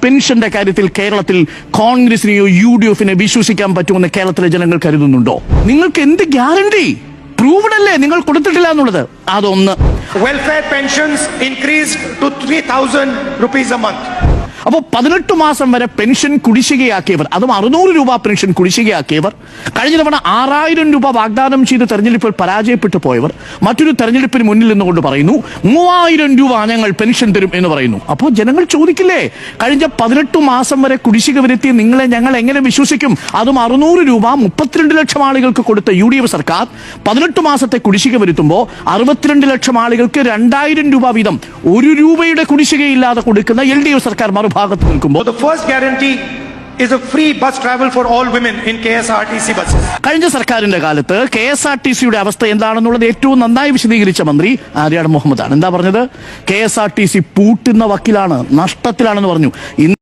പെൻഷന്റെ കാര്യത്തിൽ കേരളത്തിൽ കോൺഗ്രസിനെയോ UDF-നെ വിശ്വസിക്കാൻ പറ്റുമെന്ന് കേരളത്തിലെ ജനങ്ങൾ കരുതുന്നുണ്ടോ? നിങ്ങൾക്ക് എന്ത് ഗ്യാരണ്ടി? പ്രൂവ്ഡ് അല്ലേ നിങ്ങൾ കൊടുത്തിട്ടില്ല എന്നുള്ളത്? അതൊന്ന്. Welfare pensions increased to 3000 rupees a month. അപ്പോൾ 18 മാസം വരെ പെൻഷൻ കുടിശ്ശികയാക്കിയവർ, അതും 600 രൂപ പെൻഷൻ കുടിശ്ശികയാക്കിയവർ, കഴിഞ്ഞ തവണ 6000 രൂപ വാഗ്ദാനം ചെയ്ത് തെരഞ്ഞെടുപ്പിൽ പരാജയപ്പെട്ടു പോയവർ മറ്റൊരു തെരഞ്ഞെടുപ്പിന് മുന്നിൽ നിന്നുകൊണ്ട് പറയുന്നു 3000 രൂപ ഞങ്ങൾ പെൻഷൻ തരും എന്ന് പറയുന്നു. അപ്പോൾ ജനങ്ങൾ ചോദിക്കില്ലേ, കഴിഞ്ഞ 18 മാസം വരെ കുടിശ്ശിക വരുത്തിയ നിങ്ങളെ ഞങ്ങൾ എങ്ങനെ വിശ്വസിക്കും? അതും 600 രൂപ 32 ലക്ഷം ആളുകൾക്ക് കൊടുത്ത UDF സർക്കാർ 18 മാസത്തെ കുടിശ്ശിക വരുത്തുമ്പോൾ 62 ലക്ഷം ആളുകൾക്ക് 2000 രൂപ വീതം 1 രൂപയുടെ കുടിശ്ശികയില്ലാതെ കൊടുക്കുന്ന LDF സർക്കാർ മറുഭാഗത്ത് നിൽക്കുമ്പോൾ The first guarantee is a free bus travel for all women in KSRTC buses. കഴിഞ്ഞ സർക്കാരിന്റെ കാലത്ത് KSRTC-യുടെ അവസ്ഥ എന്താണെന്നുള്ളത് ഏറ്റവും നന്നായി വിശദീകരിച്ച മന്ത്രി ആര്യാട് മുഹമ്മദാണ്. എന്താ പറഞ്ഞത്? KSRTC പൂട്ടുന്ന വക്കിലാണ്, നഷ്ടത്തിലാണെന്ന് പറഞ്ഞു.